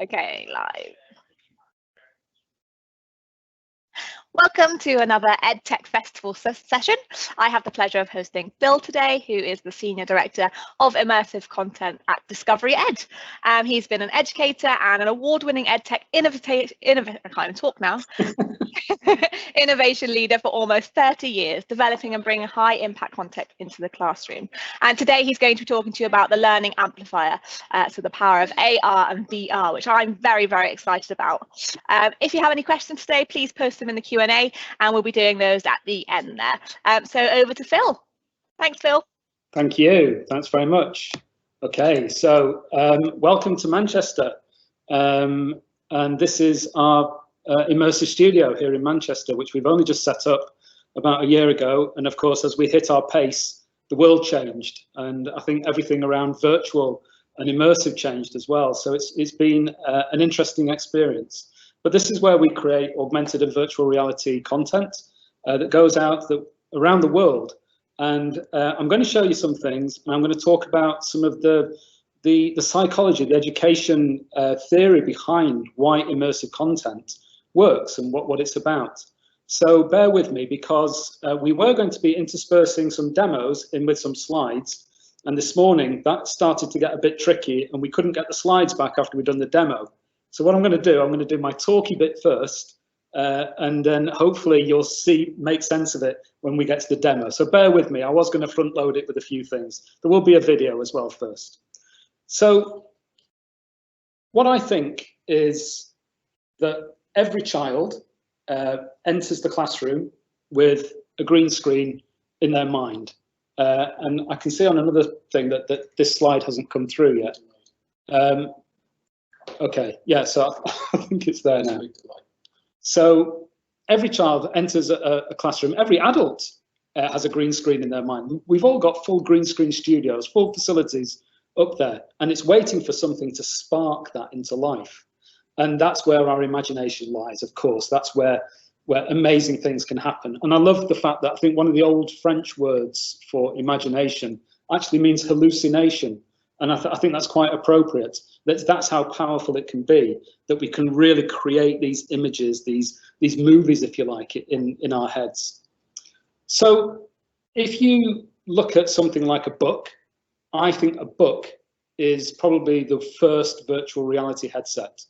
Okay, live. Welcome to another EdTech Festival session. I have the pleasure of hosting Phil today, who is the Senior Director of Immersive Content at Discovery Ed. He's been an educator and an award-winning EdTech innovation leader for almost 30 years, developing and bringing high-impact content into the classroom. And today he's going to be talking to you about the learning amplifier, so the power of AR and VR, which I'm very, very excited about. If you have any questions today, please post them in the Q&A, and we'll be doing those at the end there. So over to Phil. Thanks, Phil. Thank you. Thanks very much. Okay, so welcome to Manchester. And this is our immersive studio here in Manchester, which we've only just set up about a year ago. And of course, as we hit our pace, the world changed. And I think everything around virtual and immersive changed as well. So it's been an interesting experience. But this is where we create augmented and virtual reality content that goes out around the world. And I'm going to show you some things, and I'm going to talk about some of the psychology, the education theory behind why immersive content works and what it's about. So bear with me, because we were going to be interspersing some demos in with some slides. And this morning that started to get a bit tricky, and we couldn't get the slides back after we'd done the demo. So what I'm going to do my talky bit first, and then hopefully you'll make sense of it when we get to the demo. So bear with me. I was going to front load it with a few things. There will be a video as well first. So what I think is that every child enters the classroom with a green screen in their mind. And I can see on another thing that this slide hasn't come through yet. Okay, yeah, so I think it's there now. So every child enters a classroom, every adult has a green screen in their mind. We've all got full green screen studios, full facilities up there, and it's waiting for something to spark that into life. And that's where our imagination lies, of course. That's where amazing things can happen. And I love the fact that I think one of the old French words for imagination actually means hallucination. And I think that's quite appropriate. That's how powerful it can be, that we can really create these images, these movies, if you like, in our heads. So if you look at something like a book, I think a book is probably the first virtual reality headset.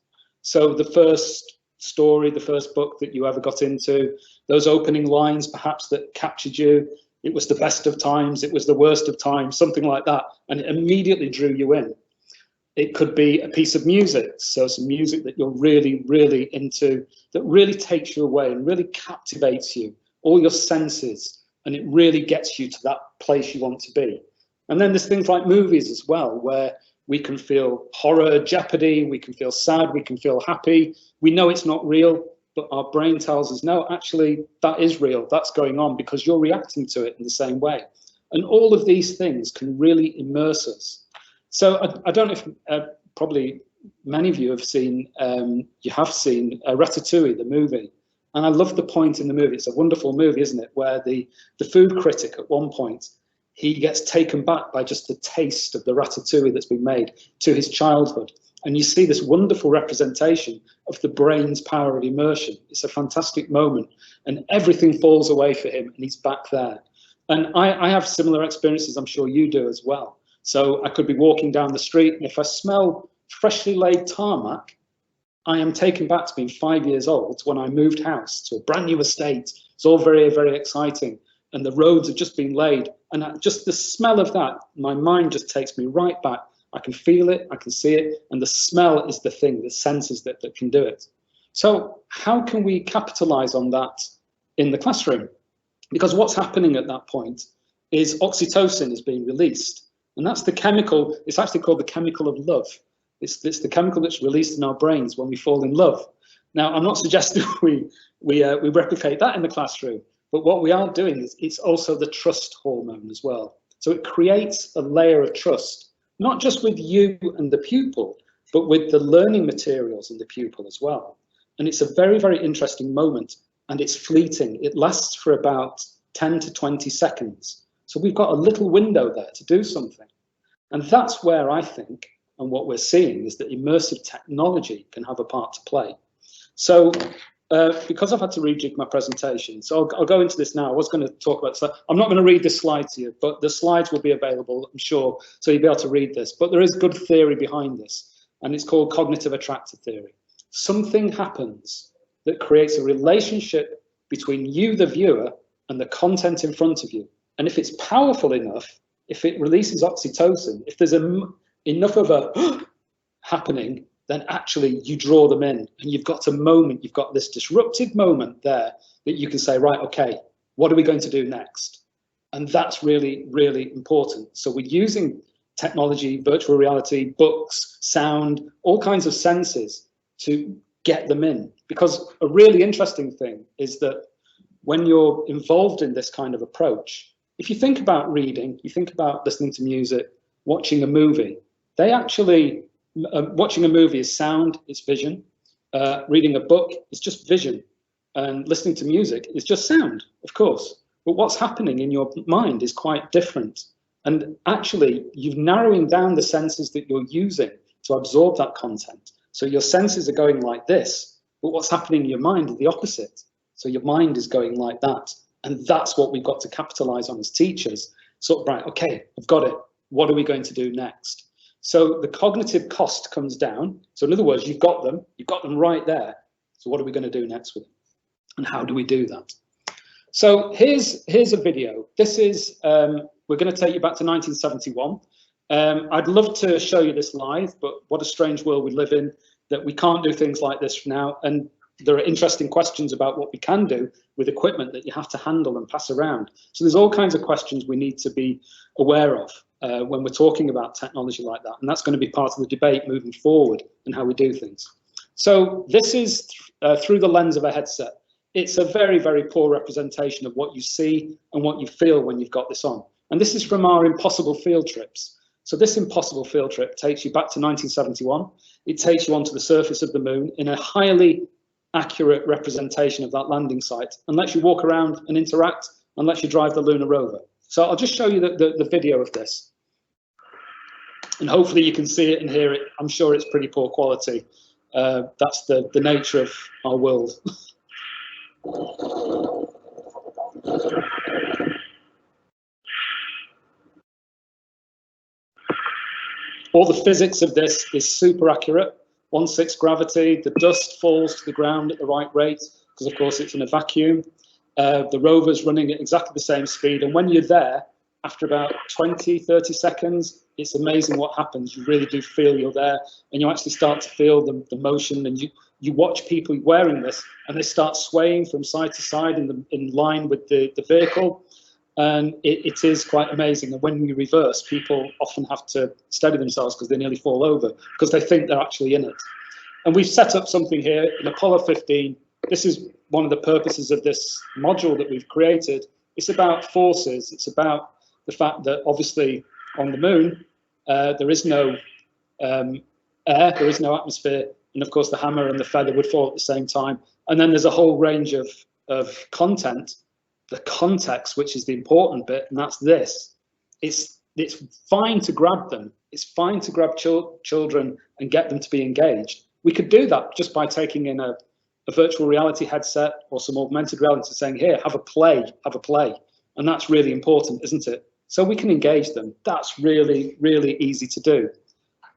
So the first story, the first book that you ever got into, those opening lines perhaps that captured you, it was the best of times, it was the worst of times, something like that, and it immediately drew you in. It could be a piece of music, so some music that you're really, really into, that really takes you away and really captivates you, all your senses, and it really gets you to that place you want to be. And then there's things like movies as well, where we can feel horror, jeopardy, we can feel sad, we can feel happy. We know it's not real, but our brain tells us, no, actually, that is real, that's going on, because you're reacting to it in the same way. And all of these things can really immerse us. So I don't know if probably many of you have seen, Ratatouille, the movie. And I love the point in the movie, it's a wonderful movie, isn't it, where the food critic at one point, he gets taken back by just the taste of the ratatouille that's been made to his childhood. And you see this wonderful representation of the brain's power of immersion. It's a fantastic moment, and everything falls away for him, and he's back there. And I have similar experiences, I'm sure you do as well. So I could be walking down the street, and if I smell freshly laid tarmac, I am taken back to being 5 years old when I moved house to a brand new estate. It's all very, very exciting. And the roads have just been laid. And just the smell of that, my mind just takes me right back. I can feel it, I can see it, and the smell is the thing, the senses that can do it. So how can we capitalize on that in the classroom? Because what's happening at that point is oxytocin is being released. And that's the chemical, it's actually called the chemical of love. It's the chemical that's released in our brains when we fall in love. Now, I'm not suggesting we replicate that in the classroom, but what we are doing is it's also the trust hormone as well. So it creates a layer of trust, not just with you and the pupil, but with the learning materials in the pupil as well. And it's a very, very interesting moment, and it's fleeting. It lasts for about 10 to 20 seconds. So we've got a little window there to do something. And that's where I think And what we're seeing is that immersive technology can have a part to play. So because I've had to rejig my presentation, so I'll go into this now. I was going to talk about this. I'm not going to read this slide to you, but the slides will be available, I'm sure, so you'll be able to read this. But there is good theory behind this, and it's called cognitive attractor theory. Something happens that creates a relationship between you, the viewer, and the content in front of you. And if it's powerful enough, if it releases oxytocin, if there's enough of a happening, then actually you draw them in, and you've got a moment, you've got this disruptive moment there that you can say, right, okay, what are we going to do next? And that's really, really important. So we're using technology, virtual reality, books, sound, all kinds of senses to get them in. Because a really interesting thing is that when you're involved in this kind of approach, if you think about reading, you think about listening to music, watching a movie, they actually, watching a movie is sound, it's vision. Reading a book is just vision. And listening to music is just sound, of course. But what's happening in your mind is quite different. And actually, you're narrowing down the senses that you're using to absorb that content. So your senses are going like this, but what's happening in your mind is the opposite. So your mind is going like that. And that's what we've got to capitalize on as teachers. Sort of, right, okay, I've got it. What are we going to do next? So the cognitive cost comes down. So in other words, you've got them right there. So what are we going to do next with them? And how do we do that? So here's a video. This is, we're going to take you back to 1971. I'd love to show you this live, but what a strange world we live in, that we can't do things like this now. And there are interesting questions about what we can do with equipment that you have to handle and pass around. So there's all kinds of questions we need to be aware of when we're talking about technology like that. And that's going to be part of the debate moving forward and how we do things. So this is through the lens of a headset. It's a very, very poor representation of what you see and what you feel when you've got this on. And this is from our impossible field trips. So this impossible field trip takes you back to 1971. It takes you onto the surface of the moon in a highly accurate representation of that landing site, and lets you walk around and interact, and lets you drive the lunar rover. So I'll just show you the video of this. And hopefully you can see it and hear it. I'm sure it's pretty poor quality. That's the nature of our world. All the physics of this is super accurate. 1/6 gravity, the dust falls to the ground at the right rate, because of course it's in a vacuum. The rover's running at exactly the same speed, and when you're there, after about 20, 30 seconds, it's amazing what happens. You really do feel you're there, and you actually start to feel the motion, and you watch people wearing this, and they start swaying from side to side in line with the vehicle. And it is quite amazing. And when you reverse, people often have to steady themselves because they nearly fall over because they think they're actually in it. And we've set up something here in Apollo 15. This is one of the purposes of this module that we've created. It's about forces. It's about the fact that obviously on the moon, there is no air, there is no atmosphere. And of course, the hammer and the feather would fall at the same time. And then there's a whole range of content. The context, which is the important bit, and that's this. It's fine to grab them. It's fine to grab children and get them to be engaged. We could do that just by taking in a virtual reality headset or some augmented reality, saying, here, have a play. And that's really important, isn't it? So we can engage them. That's really, really easy to do.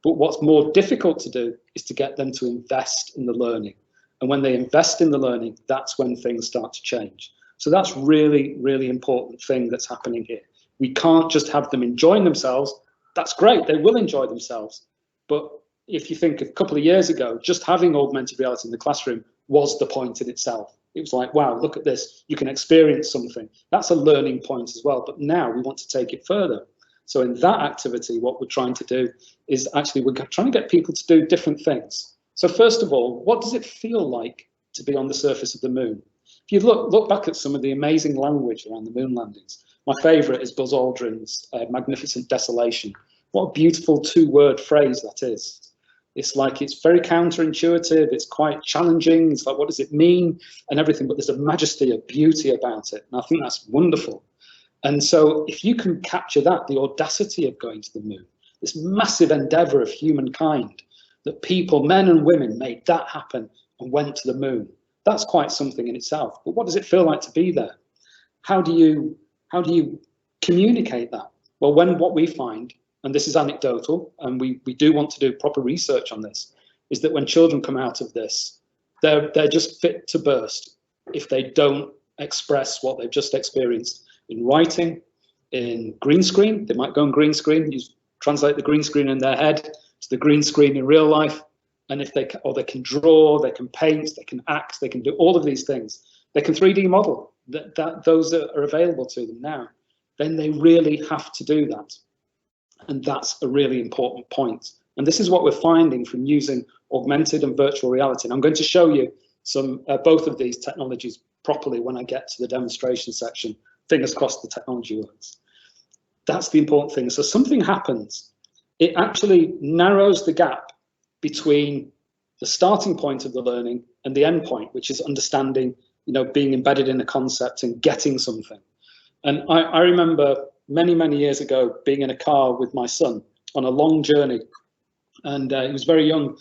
But what's more difficult to do is to get them to invest in the learning. And when they invest in the learning, that's when things start to change. So that's really, really important thing that's happening here. We can't just have them enjoying themselves. That's great, they will enjoy themselves. But if you think a couple of years ago, just having augmented reality in the classroom was the point in itself. It was like, wow, look at this, you can experience something. That's a learning point as well, but now we want to take it further. So in that activity, what we're trying to do is actually, we're trying to get people to do different things. So first of all, what does it feel like to be on the surface of the moon? If you look back at some of the amazing language around the moon landings, my favourite is Buzz Aldrin's Magnificent Desolation. What a beautiful two-word phrase that is. It's like, it's very counterintuitive, it's quite challenging, it's like, what does it mean, and everything, but there's a majesty, a beauty about it, and I think that's wonderful. And so if you can capture that, the audacity of going to the moon, this massive endeavor of humankind, that people, men and women, made that happen and went to the moon. That's quite something in itself. But what does it feel like to be there? How do you communicate that? Well, what we find, and this is anecdotal, and we do want to do proper research on this, is that when children come out of this, they're just fit to burst if they don't express what they've just experienced in writing, in green screen. They might go on green screen, you translate the green screen in their head to the green screen in real life, and if they can draw, they can paint, they can act, they can do all of these things. They can 3D model. Those are available to them now. Then they really have to do that, and that's a really important point. And this is what we're finding from using augmented and virtual reality. And I'm going to show you both of these technologies properly when I get to the demonstration section. Fingers crossed the technology works. That's the important thing. So something happens. It actually narrows the gap between the starting point of the learning and the end point, which is understanding, being embedded in a concept and getting something. And I remember many years ago being in a car with my son on a long journey, and he was very young.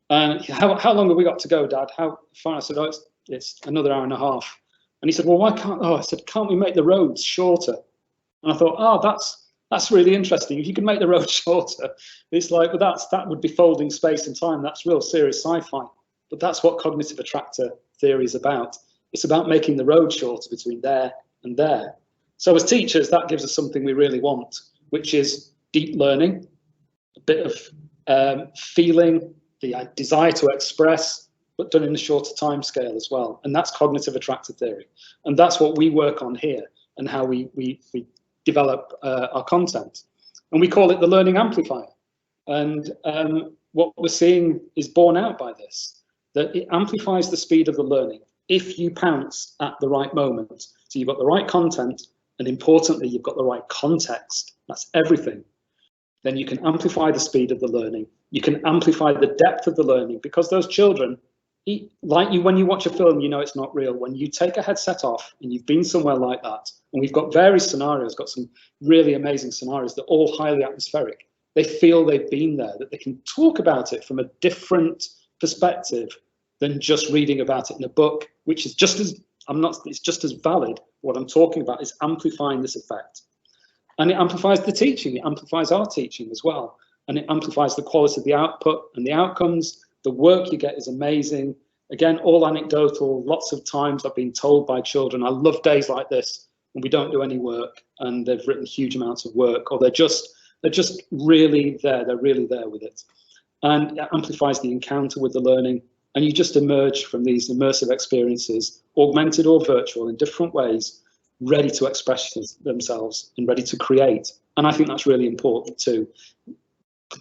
And how long have we got to go, Dad? How far? I said, oh, it's another hour and a half. And he said, well, I said, can't we make the roads shorter? And I thought, oh, that's really interesting. If you could make the road shorter, it's like, well, that would be folding space and time. That's real serious sci-fi. But that's what cognitive attractor theory is about. It's about making the road shorter between there and there. So as teachers, that gives us something we really want, which is deep learning, a bit of feeling, the desire to express, but done in a shorter time scale as well. And that's cognitive attractor theory. And that's what we work on here and how we develop our content. And we call it the learning amplifier. And what we're seeing is borne out by this, that it amplifies the speed of the learning if you pounce at the right moment. So you've got the right content, and importantly, you've got the right context. That's everything. Then you can amplify the speed of the learning. You can amplify the depth of the learning, because those children, like you, when you watch a film, you know it's not real. When you take a headset off and you've been somewhere like that, and we've got various scenarios, got some really amazing scenarios that are all highly atmospheric. They feel they've been there, that they can talk about it from a different perspective than just reading about it in a book, which is just as, it's just as valid. What I'm talking about is amplifying this effect. And it amplifies the teaching, it amplifies our teaching as well. And it amplifies the quality of the output and the outcomes. The work you get is amazing. Again, all anecdotal, lots of times I've been told by children, I love days like this when we don't do any work and they've written huge amounts of work, or they're just really there, they're really there with it. And it amplifies the encounter with the learning, and you just emerge from these immersive experiences, augmented or virtual, in different ways, ready to express themselves and ready to create. And I think that's really important too.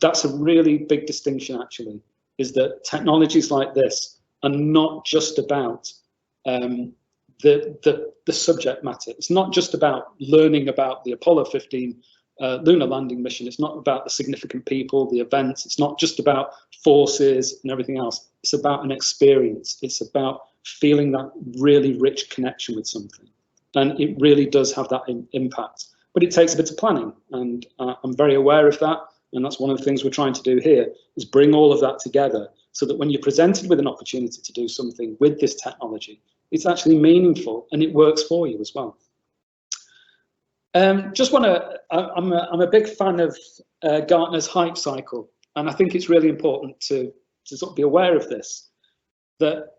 That's a really big distinction, actually, is that technologies like this are not just about the subject matter. It's not just about learning about the Apollo 15 lunar landing mission. It's not about the significant people, the events. It's not just about forces and everything else. It's about an experience. It's about feeling that really rich connection with something. And it really does have that impact. But it takes a bit of planning, and I'm very aware of that. And that's one of the things we're trying to do here, is bring all of that together so that when you're presented with an opportunity to do something with this technology, it's actually meaningful and it works for you as well. I'm a big fan of Gartner's hype cycle, and I think it's really important to sort of be aware of this, that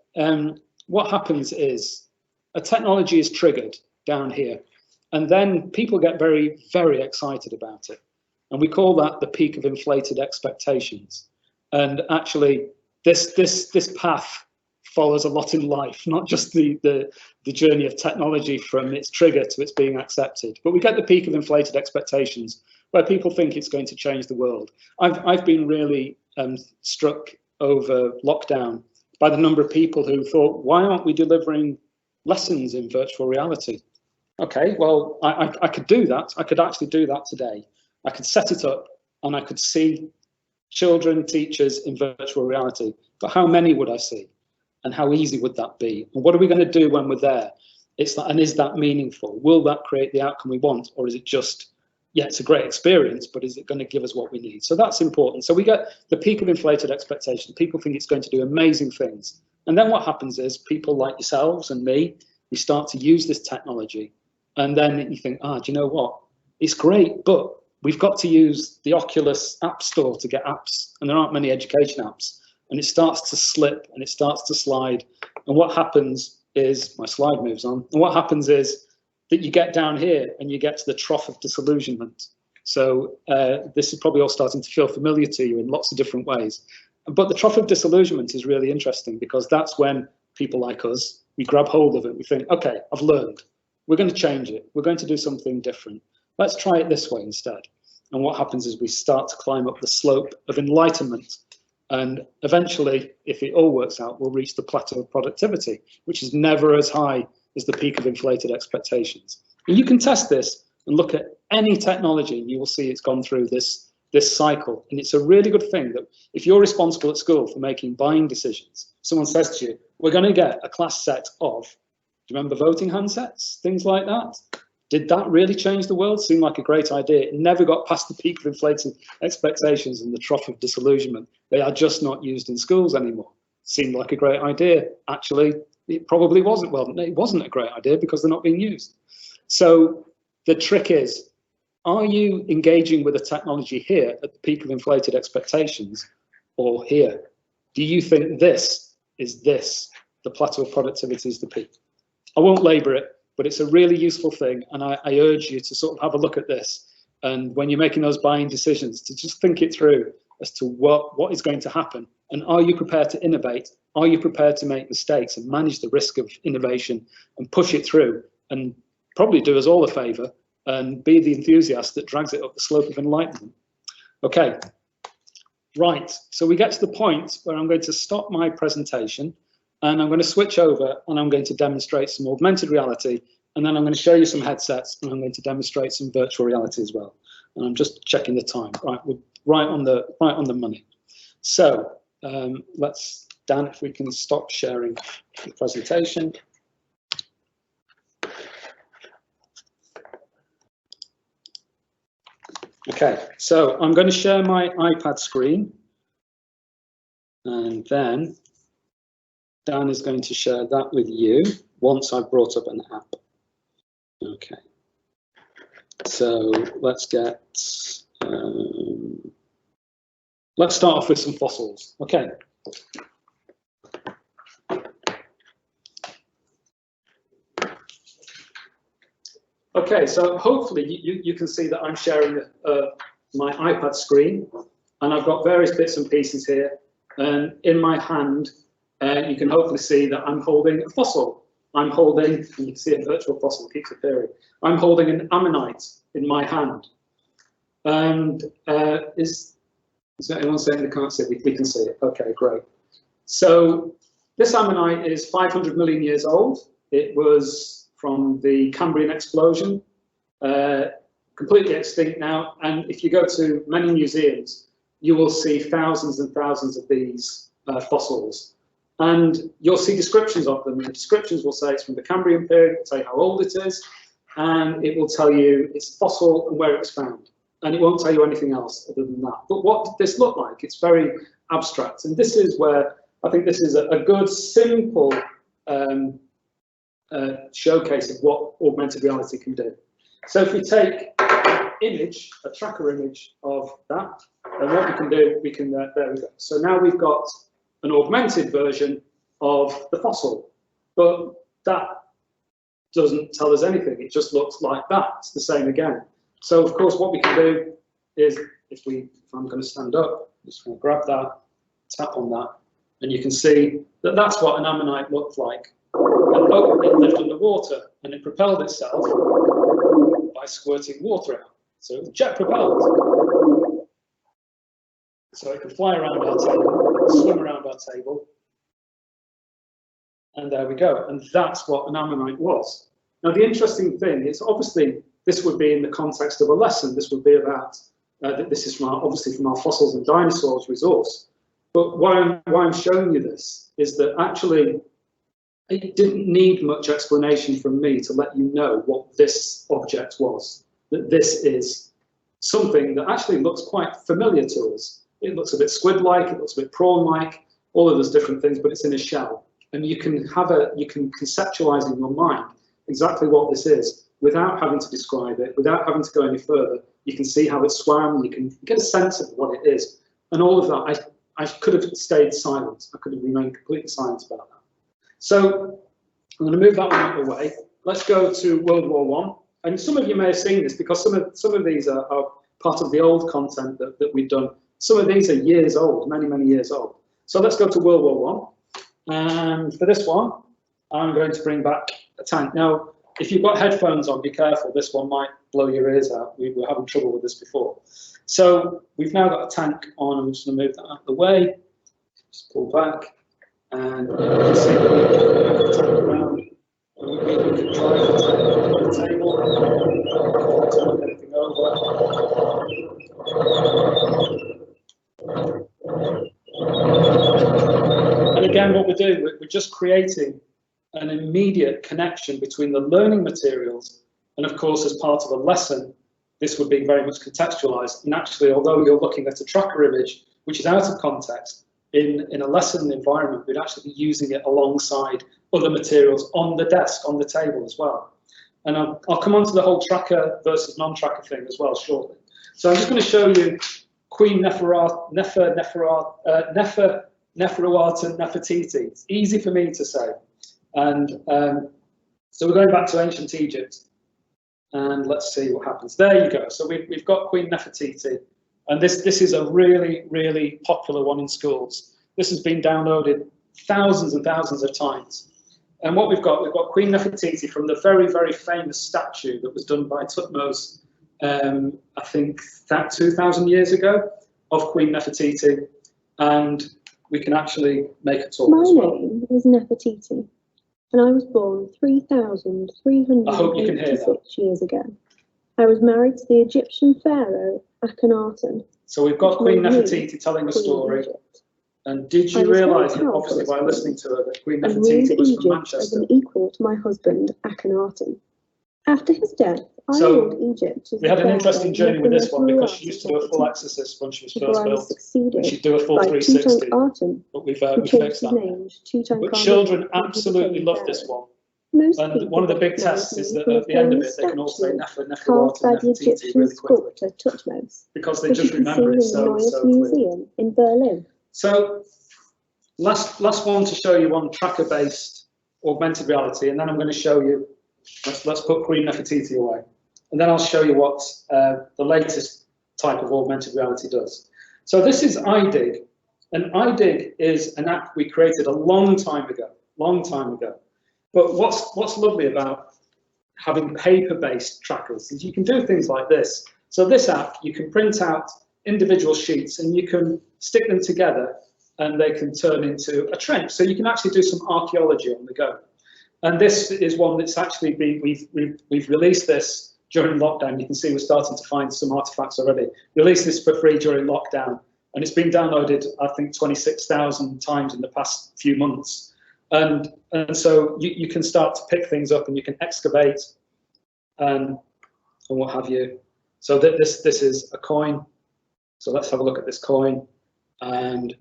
what happens is a technology is triggered down here, and then people get very, very excited about it. And we call that the peak of inflated expectations. And actually, this path follows a lot in life, not just the journey of technology from its trigger to its being accepted. But we get the peak of inflated expectations, where people think it's going to change the world. I've been really struck over lockdown by the number of people who thought, why aren't we delivering lessons in virtual reality? Okay, well, I could do that. I could actually do that today. I could set it up and I could see children, teachers in virtual reality. But how many would I see? And how easy would that be? And what are we going to do when we're there? And is that meaningful? Will that create the outcome we want? Or is it just yeah, it's a great experience, but is it going to give us what we need? So that's important. So we get the peak of inflated expectation. People think it's going to do amazing things. And then what happens is people like yourselves and me, we start to use this technology. And then you think, do you know what? It's great, but we've got to use the Oculus App Store to get apps. And there aren't many education apps. And it starts to slip and it starts to slide. And what happens is, my slide moves on. And what happens is that you get down here and you get to the trough of disillusionment. So this is probably all starting to feel familiar to you in lots of different ways. But the trough of disillusionment is really interesting because that's when people like us, we grab hold of it. We think, okay, I've learned. We're going to change it. We're going to do something different. Let's try it this way instead. And what happens is we start to climb up the slope of enlightenment. And eventually, if it all works out, we'll reach the plateau of productivity, which is never as high as the peak of inflated expectations. And you can test this and look at any technology, and you will see it's gone through this cycle. And it's a really good thing that if you're responsible at school for making buying decisions, someone says to you, we're going to get a class set of, do you remember voting handsets, things like that? Did that really change the world? Seemed like a great idea. It never got past the peak of inflated expectations and the trough of disillusionment. They are just not used in schools anymore. Seemed like a great idea. Actually, it probably wasn't. Well, it wasn't a great idea because they're not being used. So the trick is, are you engaging with a technology here at the peak of inflated expectations or here? Do you think this is the plateau of productivity is the peak? I won't labor it, but it's a really useful thing. And I urge you to sort of have a look at this. And when you're making those buying decisions, to just think it through as to what is going to happen. And are you prepared to innovate? Are you prepared to make mistakes and manage the risk of innovation and push it through and probably do us all a favor and be the enthusiast that drags it up the slope of enlightenment? Okay, right. So we get to the point where I'm going to stop my presentation and I'm going to switch over and I'm going to demonstrate some augmented reality. And then I'm going to show you some headsets and I'm going to demonstrate some virtual reality as well. And I'm just checking the time. Right, we're right on the money. So let's, Dan, if we can stop sharing the presentation. Okay, so I'm going to share my iPad screen, and then Dan is going to share that with you once I've brought up an app. Okay, so let's start off with some fossils. Okay. Okay, so hopefully you can see that I'm sharing my iPad screen, and I've got various bits and pieces here. And in my hand, you can hopefully see that I'm holding a fossil. I'm holding, and you can see a virtual fossil keeps appearing. I'm holding an ammonite in my hand. And is there anyone saying they can't see it? We can see it. Okay, great. So this ammonite is 500 million years old. It was from the Cambrian explosion, completely extinct now. And if you go to many museums, you will see thousands and thousands of these fossils. And you'll see descriptions of them. The descriptions will say it's from the Cambrian period, it'll tell you how old it is, and it will tell you its fossil and where it was found. And it won't tell you anything else other than that. But what did this look like? It's very abstract. And this is where I think this is a good, simple showcase of what augmented reality can do. So if we take an image, a tracker image of that, then what we can do, we can, there we go. So now we've got an augmented version of the fossil, but that doesn't tell us anything. It just looks like that. It's the same again. So of course, what we can do is, if I'm going to stand up, just going to grab that, tap on that, and you can see that that's what an ammonite looked like. And it lived underwater, and it propelled itself by squirting water out. So it was jet propelled. So it could fly around our table, swim around our table, and there we go. And that's what an ammonite was. Now the interesting thing is, obviously, this would be in the context of a lesson. This would be about, this is obviously from our fossils and dinosaurs resource. But why I'm showing you this is that actually, it didn't need much explanation from me to let you know what this object was, that this is something that actually looks quite familiar to us. It looks a bit squid-like, it looks a bit prawn-like, all of those different things, but it's in a shell. And you can conceptualize in your mind exactly what this is without having to describe it, without having to go any further. You can see how it swam, you can get a sense of what it is. And all of that, I could have stayed silent. I could have remained completely silent about that. So I'm going to move that one out of the way. Let's go to World War I. And some of you may have seen this because some of these are part of the old content that we've done. Some of these are years old, many, many years old. So let's go to World War I. And for this one, I'm going to bring back a tank. Now, if you've got headphones on, be careful. This one might blow your ears out. We were having trouble with this before. So we've now got a tank on. I'm just going to move that out of the way. Just pull back. And you can see that we have the tank around. We can drive the tank on the table. Not to knock anything over. And again, what we're doing, we're just creating an immediate connection between the learning materials and, of course, as part of a lesson, this would be very much contextualized. And actually, although you're looking at a tracker image, which is out of context, in a lesson environment, we'd actually be using it alongside other materials on the desk, on the table as well. And I'll come on to the whole tracker versus non-tracker thing as well shortly. So I'm just going to show you Queen Neferuarten Nefertiti. It's easy for me to say. And so we're going back to ancient Egypt. And let's see what happens. There you go. So we've got Queen Nefertiti. And this is a really, really popular one in schools. This has been downloaded thousands and thousands of times. And what we've got Queen Nefertiti from the very, very famous statue that was done by Tutmos, I think that 2,000 years ago, of Queen Nefertiti. And we can actually make a talk as well. My name is Nefertiti, and I was born 3,386 years ago. I was married to the Egyptian pharaoh Akhenaten. So we've got Queen Nefertiti telling a story. And did you realise that, obviously, by listening to her, that Queen Nefertiti was from Manchester? As an equal to my husband Akhenaten. After his death, I ruled Egypt. We had an interesting journey with this one because she used to do a full exorcist when she was first built. And she'd do a full 360. But we've fixed that. But children absolutely love this one. And one of the big tests is that at the end of it, they can all say Neferuarten Nefertiti really quickly. Because they just remember it so clearly. In Berlin. So last one to show you on tracker-based augmented reality, and then I'm going to show you, let's put Queen Nefertiti away, and then I'll show you what the latest type of augmented reality does. So this is iDig, and iDig is an app we created a long time ago. But what's lovely about having paper-based trackers is you can do things like this. So this app, you can print out individual sheets and you can stick them together and they can turn into a trench. So you can actually do some archaeology on the go. And this is one that's actually been, we've released this during lockdown. You can see we're starting to find some artifacts already. Released this for free during lockdown, and it's been downloaded, I think, 26,000 times in the past few months. And so you can start to pick things up and you can excavate and what have you. So this is a coin. So let's have a look at this coin. And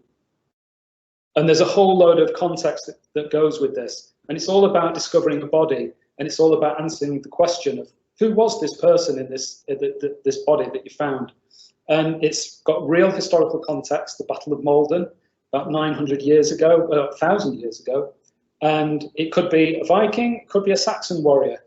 there's a whole load of context that goes with this. And it's all about discovering a body, and it's all about answering the question of who was this person in this body that you found. And it's got real historical context, the Battle of Malden, about 900 years ago, 1,000 years ago. And it could be a Viking, it could be a Saxon warrior.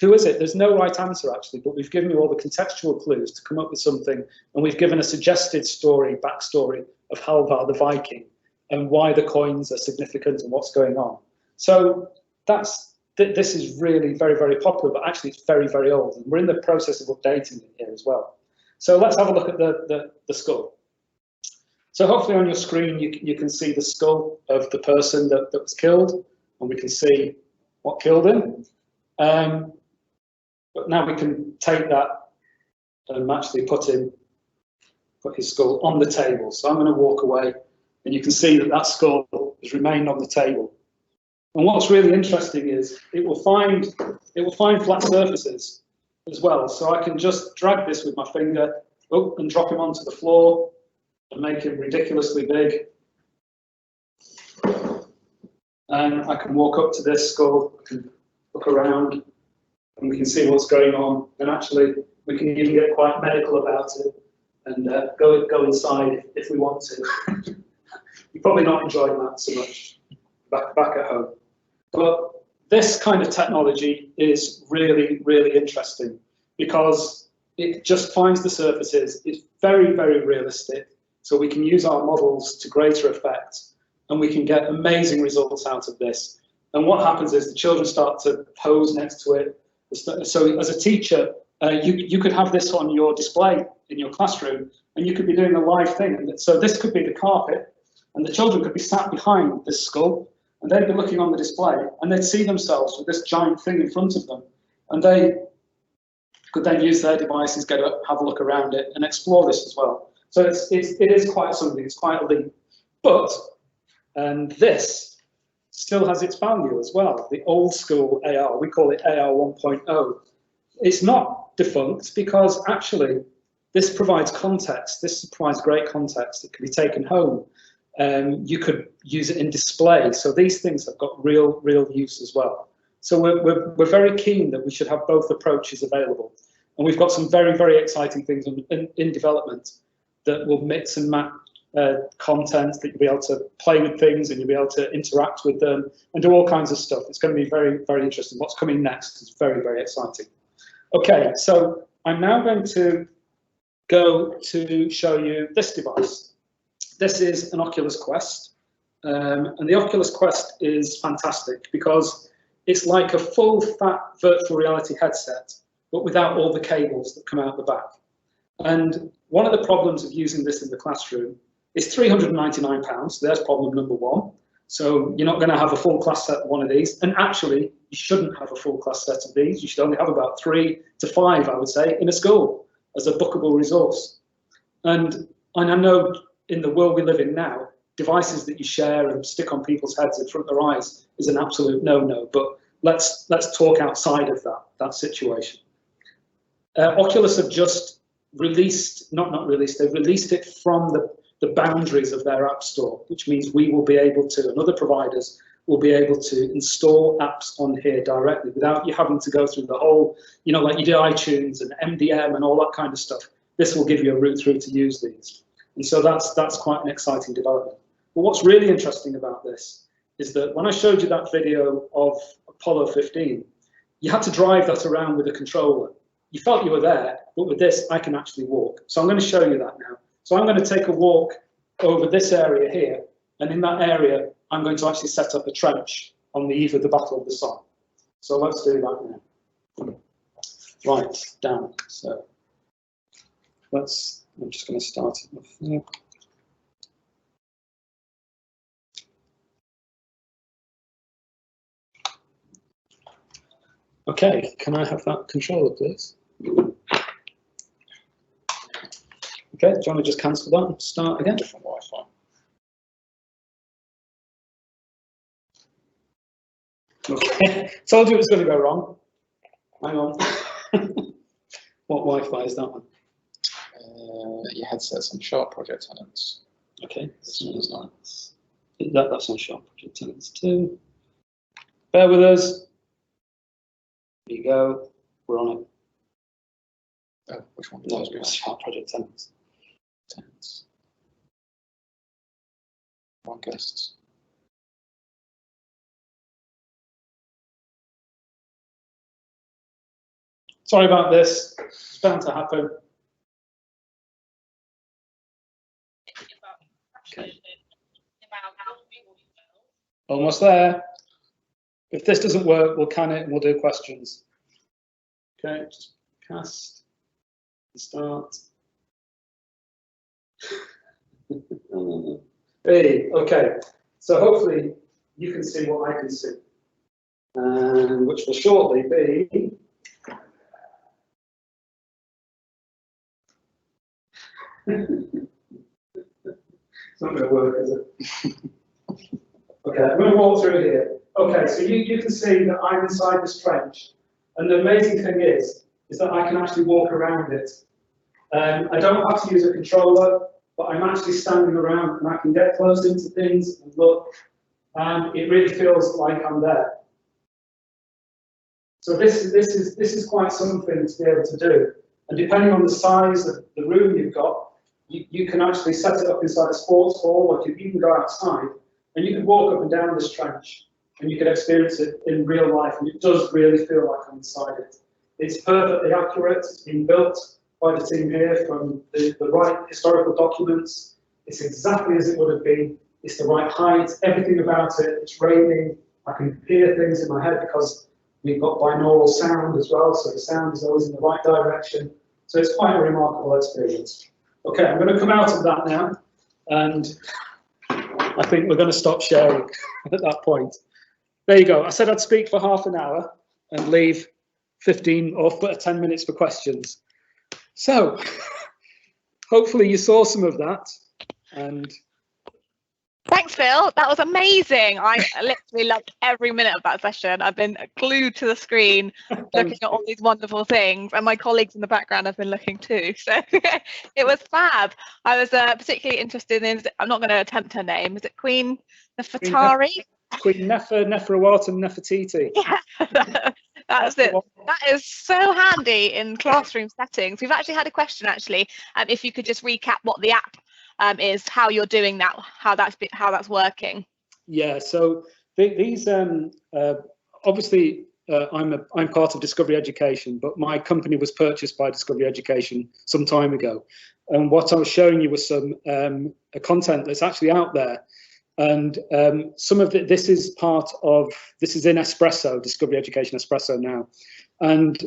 Who is it? There's no right answer, actually, but we've given you all the contextual clues to come up with something, and we've given a suggested backstory of Halvar the Viking and why the coins are significant and what's going on. So this is really very, very popular, but actually it's very, very old, and we're in the process of updating it here as well. So let's have a look at the skull. So hopefully on your screen you can see the skull of the person that was killed, and we can see what killed him. But now we can take that and actually put his skull on the table. So I'm going to walk away, and you can see that skull has remained on the table. And what's really interesting is it will find flat surfaces as well. So I can just drag this with my finger, oh, and drop him onto the floor and make him ridiculously big. And I can walk up to this skull, I can look around, and we can see what's going on. And actually, we can even get quite medical about it and go inside if we want to. You're probably not enjoying that so much back at home. But this kind of technology is really, really interesting because it just finds the surfaces. It's very, very realistic. So we can use our models to greater effect and we can get amazing results out of this. And what happens is the children start to pose next to it. So as a teacher, you could have this on your display in your classroom and you could be doing a live thing. And so this could be the carpet and the children could be sat behind this skull and they'd be looking on the display and they'd see themselves with this giant thing in front of them. And they could then use their devices, get up, have a look around it and explore this as well. So it is quite something, it's quite a leap. But this still has its value as well. The old school AR, we call it AR 1.0. It's not defunct because actually this provides context. This provides great context. It can be taken home. You could use it in display. So these things have got real use as well. So we're very keen that we should have both approaches available. And we've got some very exciting things in development that will mix and match content, that you'll be able to play with things and you'll be able to interact with them and do all kinds of stuff. It's going to be very interesting. What's coming next is very exciting. Okay, so I'm now going to go to show you this device. This is an Oculus Quest, and the Oculus Quest is fantastic because it's like a full fat virtual reality headset, but without all the cables that come out the back. And one of the problems of using this in the classroom is £399. There's problem number one. So you're not going to have a full class set of one of these. And actually, you shouldn't have a full class set of these. You should only have about 3 to 5, I would say, in a school as a bookable resource. And I know in the world we live in now, devices that you share and stick on people's heads in front of their eyes is an absolute no-no. But let's talk outside of that situation. Oculus have just released, they've released it from the boundaries of their app store, which means we will be able to, and other providers will be able to install apps on here directly without you having to go through the whole, like you do iTunes and MDM and all that kind of stuff. This will give you a route through to use these. And so that's quite an exciting development. But what's really interesting about this is that when I showed you that video of Apollo 15, you had to drive that around with a controller. You felt you were there, but with this, I can actually walk. So I'm going to show you that now. So I'm going to take a walk over this area here, and in that area, I'm going to actually set up a trench on the eve of the Battle of the Somme. So let's do that now. Right, down. So I'm just going to start it off here. Okay, can I have that controller, please? Okay, do you want to just cancel that and start again? Different Wi-Fi. Okay, told you it was going to go wrong. Hang on. What Wi-Fi is that one? Your headset's on Sharp Project Tenants. Okay, This one is not. that's on Sharp Project Tenants too. Bear with us. There you go. We're on it. Oh, which one? No, it's Sharp Project Tenants. Tenants. One guests. Sorry about this. It's bound to happen. Okay. Almost there. If this doesn't work, we'll can it and we'll do questions. Okay, just cast and start. Hey, okay, so hopefully you can see what I can see, and which will shortly be it's not going to work, is it? Okay, I'm going to walk through here. Okay, so you can see that I'm inside this trench, and the amazing thing is that I can actually walk around it. I don't have to use a controller, but I'm actually standing around and I can get close into things and look, and it really feels like I'm there. So this is quite something to be able to do. And depending on the size of the room you've got, you can actually set it up inside a sports hall, or you can go outside and you can walk up and down this trench and you can experience it in real life, and it does really feel like I'm inside it. It's perfectly accurate. It's been built by the team here from the right historical documents. It's exactly as it would have been. It's the right height, everything about it. It's raining. I can hear things in my head because we've got binaural sound as well, so the sound is always in the right direction. So it's quite a remarkable experience. Okay, I'm going to come out of that now, and I think we're going to stop sharing at that point. There you go. I said I'd speak for half an hour and leave 15 or 10 minutes for questions. So hopefully you saw some of that. And thanks, Phil. That was amazing. I literally loved every minute of that session. I've been glued to the screen looking at all these wonderful things, and my colleagues in the background have been looking too. So it was fab. I was particularly interested in, I'm not going to attempt her name, is it Queen Nefertari? Queen Neferawat and Nefertiti. Yeah, that's it. That is so handy in classroom settings. We've actually had a question, if you could just recap what the app is, how you're doing that, how that's working. Yeah, so these obviously I'm part of Discovery Education, but my company was purchased by Discovery Education some time ago, and what I was showing you was some content that's actually out there, and some of this is in Espresso, Discovery Education Espresso now, and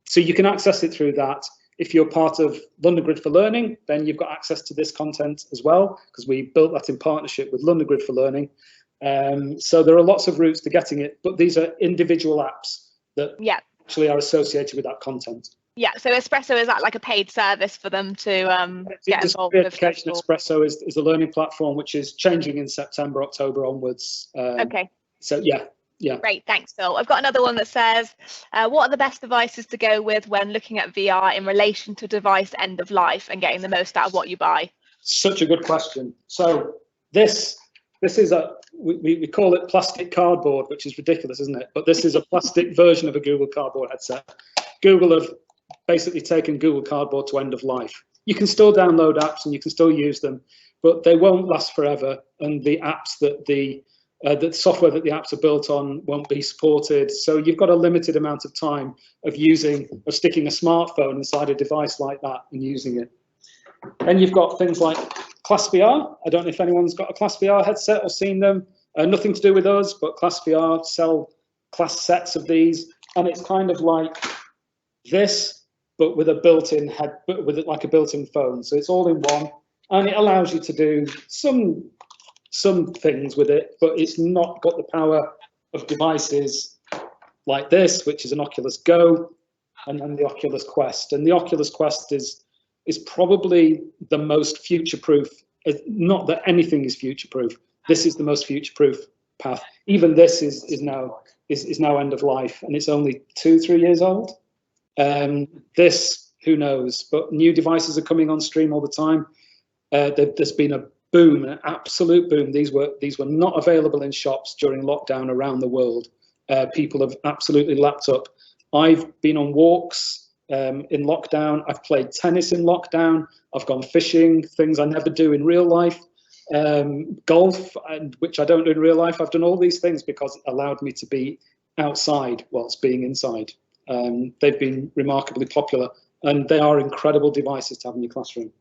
so you can access it through that. If you're part of London Grid for Learning, then you've got access to this content as well, because we built that in partnership with London Grid for Learning. So there are lots of routes to getting it, but these are individual apps that actually are associated with that content. Yeah, so Espresso, is that like a paid service for them to get involved with? Education Espresso is a learning platform which is changing in September, October onwards. Okay. So yeah. Great, thanks, Phil. I've got another one that says, what are the best devices to go with when looking at VR in relation to device end of life and getting the most out of what you buy? Such a good question. So this is we call it plastic cardboard, which is ridiculous, isn't it? But this is a plastic version of a Google Cardboard headset. Google have basically taken Google Cardboard to end of life. You can still download apps and you can still use them, but they won't last forever. And the apps that the software that the apps are built on won't be supported. So you've got a limited amount of time of sticking a smartphone inside a device like that and using it. Then you've got things like Class VR. I don't know if anyone's got a Class VR headset or seen them. Nothing to do with us, but Class VR sell class sets of these, and it's kind of like this, but with a built-in like a built-in phone. So it's all in one, and it allows you to do some things with it, but it's not got the power of devices like this, which is an Oculus Go, and then the Oculus Quest. And the Oculus Quest is probably the most future-proof. Not that anything is future-proof. This is the most future-proof path. Even this is now end of life, and it's only 2-3 years old. This, who knows? But new devices are coming on stream all the time. There's been a boom, an absolute boom. These were not available in shops during lockdown around the world. People have absolutely lapped up. I've been on walks in lockdown. I've played tennis in lockdown. I've gone fishing, things I never do in real life. Golf, which I don't do in real life. I've done all these things because it allowed me to be outside whilst being inside. They've been remarkably popular, and they are incredible devices to have in your classroom.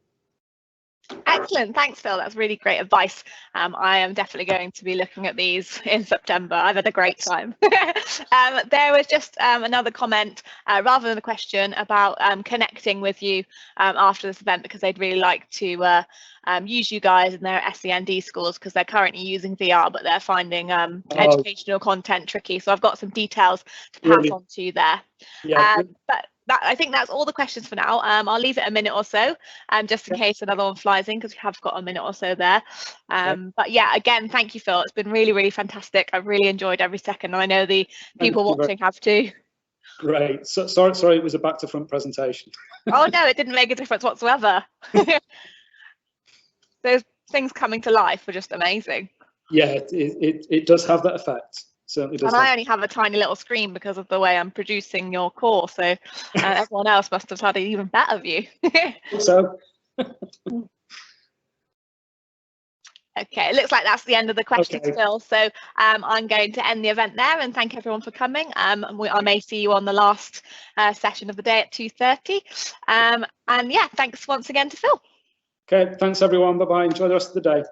Excellent, thanks, Phil. That's really great advice. I am definitely going to be looking at these in September. I've had a great time. There was just another comment, rather than a question, about connecting with you after this event, because they'd really like to use you guys in their SEND schools, because they're currently using VR, but they're finding educational content tricky. So I've got some details to pass on to you there. Yeah. But I think that's all the questions for now. I'll leave it a minute or so, just in case another one flies in, because we have got a minute or so there. But yeah, again, thank you, Phil. It's been really, really fantastic. I've really enjoyed every second, and I know the people watching have too. Great. So, sorry, it was a back to front presentation. Oh no, it didn't make a difference whatsoever. Those things coming to life were just amazing. Yeah, it does have that effect. Certainly does. And I only have a tiny little screen because of the way I'm producing your course, so everyone else must have had an even better view. So. Okay, it looks like that's the end of the questions, Okay. Phil. So I'm going to end the event there and thank everyone for coming. I may see you on the last session of the day at 2:30. And yeah, thanks once again to Phil. Okay, thanks everyone. Bye-bye. Enjoy the rest of the day.